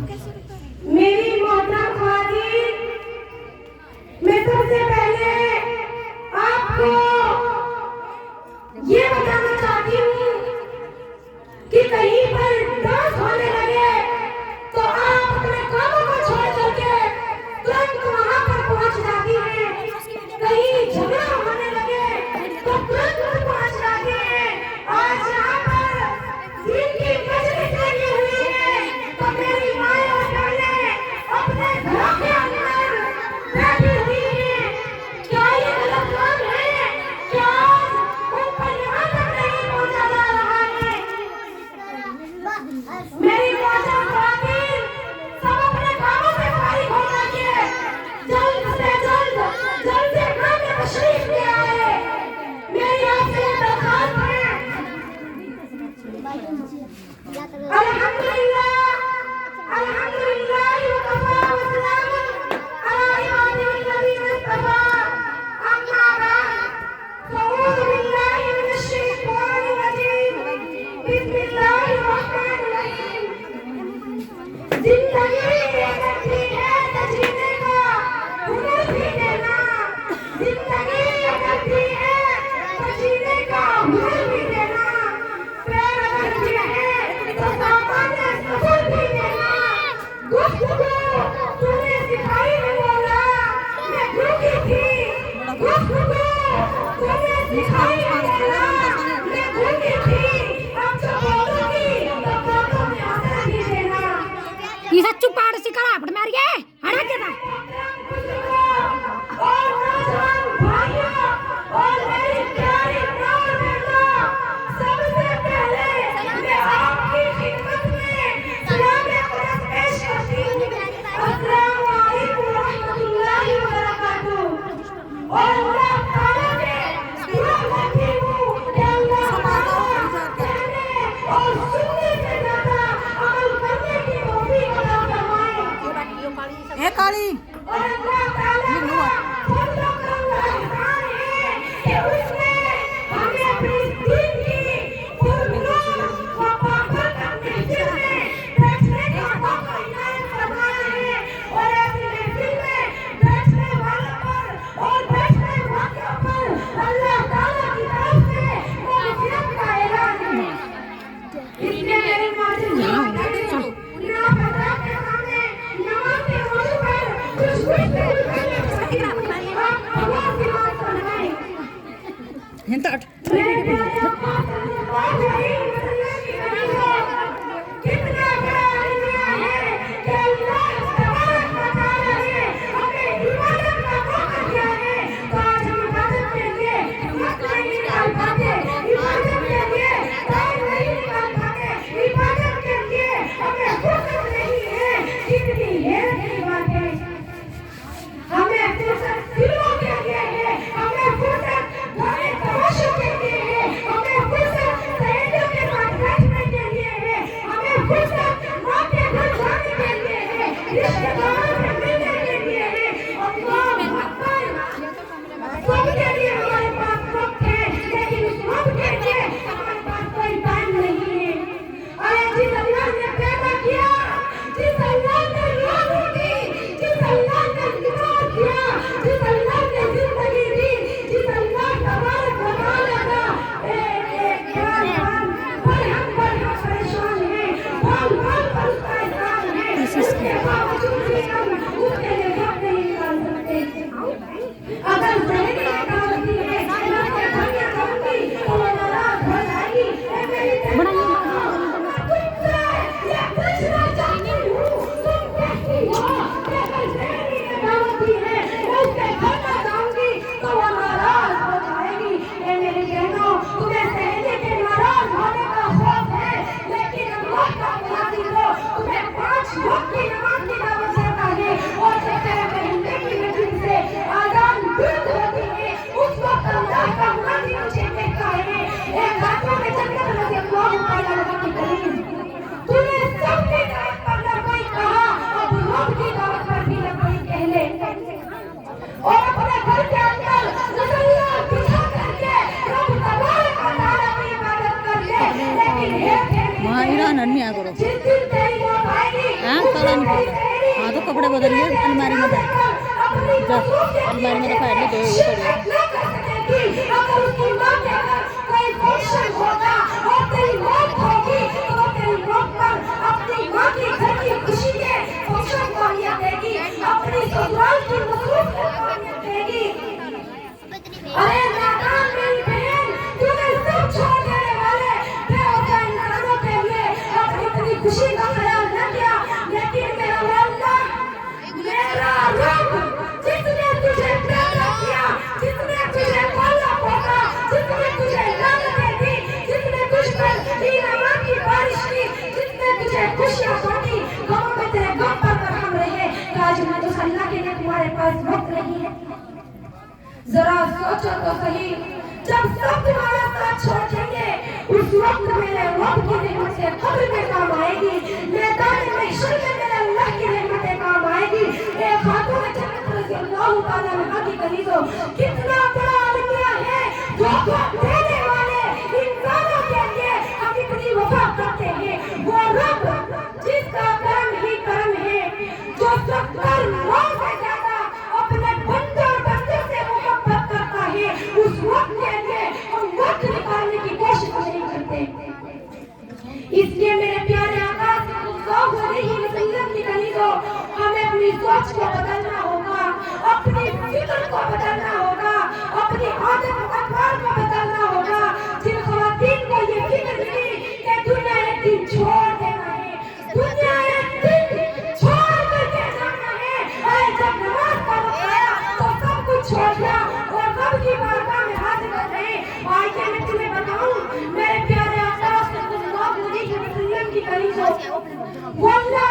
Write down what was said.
मेरी मोहतरम ख्वातीन, मैं सबसे पहले आपको ये बताना चाहती हूँ कि कहीं पर डांस होने लगे तो आप अपने कामों को छोड़ करके तुरंत वहां पर पहुंच जाती हैं। कहीं झगड़ा होने लगे तो तुरंत पहुंच जाती हैं। आज यहाँ पर दिन की मजलिस लगी हुई है तो मेरी माएं और बहनें अपने घरों के अंदर बैठी हुई हैं। क्या ये गलत काम है? क्या ऊपर यहाँ तक नहीं पहुँचा जा रहा है? मेरी मोहतरम ख्वातीन, सब अपने कामों से फारिग हो जाइए। जल्द से जल्द घर में तशरीफ ले आए। मेरी आपसे दरख्वास्त है। अल्हम्दुलिल्लाह अल्हम्दुलिल्लाह व कफा व सलामुन अला इबादिल्लज़ीना इस्तफा। अम्मा बाद, अऊज़ु बिल्लाहि मिनश शैतानिर रजीम। बिस्मिल्लाहिर रहमानिर रहीम। जिंदगी एक अच्छी है तो जीने का हुनर भी देना। जिंदगी एक अच्छी है तो जीने का हुनर भी देना। पैर अगर रहे तो सामान्य सफर भी देना। गुफ्तगू तूने सिखाई है मौला, मैं भूखी थी। गुफ्तगू तूने सिखाई है मौला, मैं भूखी थी। अब जो बोलूंगी तो बातों में असर भी देना। ये सच्चू पाड़ सिकड़ा पड़ मार गए हड़ा के था और नौजवान भाइयों और मेरी प्यारी प्राण बहनों, सबसे पहले मैं आपकी खिदमत में सलाम-ए क़ुरआन पेश करती हूँ। अस्सलामु अलैकुम व रहमतुल्लाहि व बरकातुहू। और अल्लाह ताला से दुआ करती हूँ कि अल्लाह ताला कहने और सुनने से ज़्यादा अमल करने की तौफीक अता फरमाए। ए काली और अल्लाह ताला फजल करम का एहसान है कि उसने हमें अपने दीन की पुरनूर व बाबरकत महफिल में बैठने का मौका इनायत फरमाया है। और ऐसी महफिल में बैठने वालों पर और बैठने वालों पर अल्लाह ताला की तरफ से मग़फ़िरत का ऐलान है। इसलिए मेरे माजिद ना पता के सामने नमाज के मौजू पर कुछ करने चाहिए। आप अल्लाह की बात फरमाएं। हिंता मेरे प्यारे अल्लाह सल्लल्लाहु अलैहि वसल्लम की नबी कितना बड़ा इल्म है कि अल्लाह तबारक व तआला ने हमें इबादत का मौका दिया है। तो आज हम इबादत के लिए वक्त नहीं निकाल पाते, इबादत के लिए टाइम नहीं निकाल पाते, इबादत के लिए हमें फुर्सत नहीं है। कितनी हैरत की बात है। हमें फुर्सत फिल्मों के लिए है, हमें फुर्सत गाने तमाशों के लिए है, हमें फुर्सत सहेलियों के साथ बैठने के लिए है, हमें फुर्सत माँ के घर जाने के लिए है, रिश्तेदारों से मिलने के लिए है। अल्लाह अकबर। सबके लिए हमारे पास वक्त है, लेकिन उस वक्त के लिए हमारे पास कोई टाइम नहीं है। अरे जिस अल्लाह ने पैदा किया, जिस अल्लाह ने रोज़ी दी, जिस अल्लाह ने निकाल किया, जिस अल्लाह ने जिंदगी दी, जिस अल्लाह तबारक व तआला का ख्याल पर हम परेशान हैं, बाल बाल पर उसका एहसान है। उसके बावजूद भी हम उसके लिए वक्त नहीं निकाल सकते। अगर ज़हनी निकालती है ना के भाग्य करूंगी तो वो नाराज हो जाएगी। मेरी तुमसे ये पूछना चाहती हूँ, तुम कहती हो कि अगर ज़हनी निकालती है उसके घर में जाऊंगी तो वो नाराज हो जाएगी। ये मेरी बहनों, तुम्हें सहेली के नाराज होने का खौफ है, लेकिन अल्लाह का मुनाफिक हो तुम्हें 5 वक्त की नमाज की दावत देता है। हीरा नहीं करो जिस दिन तेरी मौत आएगी हाँ काला नहीं पड़ता हाँ तो कपड़े बदलिए अलमारी में बैठ अलमारी में रखा है दो अगर उसकी मां के घर कोई फंक्शन होगा और तेरी मौत होगी तो तेरी मौत पर अपनी मां के घर की खुशी के फंक्शन पालियां देगी अपनी ससुराल की मसरूफ पालियां देगी। अरे नादान मेरी बहन तूने सब छोड़ देने वाले बेवफा इंसानों के लिए अपनी इतनी खुशी का ख्याल न किया लेकिन मेरा अल्लाह मेरा रब जिसने तुझे पैदा किया जिसने तुझे पाला पोसा जिसने तुझे लानतें दी जिसने तुझ पर ईमान की बारिश की जिसने तुझे खुशियां बांटी गम में तेरे गम पर मरहम रहे आज मैं तो अल्लाह के लिए तुम्हारे पास वक्त नहीं है। जरा सोचो तो सही जब सब तुम्हारा साथ छोड़ देंगे उस वक्त मेरे रब की रहमतें कब्र में काम आएगी मैदान महशर में मेरे अल्लाह की रहमतें काम आएगी। एक खातून जन्नत रज़ियल्लाहु ताला अन्हा की कलीजो कितना बड़ा अलमिया है धोखा देने वाले इंसानों के लिए हम इतनी वफा करते हैं वो रब जिसका करम ही करम है जो 70 नौ से ज्यादा अपने बंदे और बंदे से मोहब्बत करता है उस वक्त के लिए हम वक्त निकालने की कोशिश नहीं करते। इसलिए मेरे प्यारे आका सल्लल्लाहु अलैहि वसल्लम की कलीजो हमें अपनी सोच को बदलना होगा अपनी फिक्र को बदलना होगा अपनी आदत अखबार को बदलना होगा। जिन ख़वातीन को ये फिक्र मिली कि दुनिया एक दिन छोड़ देना है दुनिया एक दिन छोड़ करके जाना है अरे जब नमाज का वक्त आया तो सब कुछ छोड़ दिया और रब की बारगाह में हाजिर कर रहे। आइए मैं तुम्हें बताऊं मेरे प्यारे आका सल्लल्लाहु अलैहि वसल्लम की कलीजो वल्लाह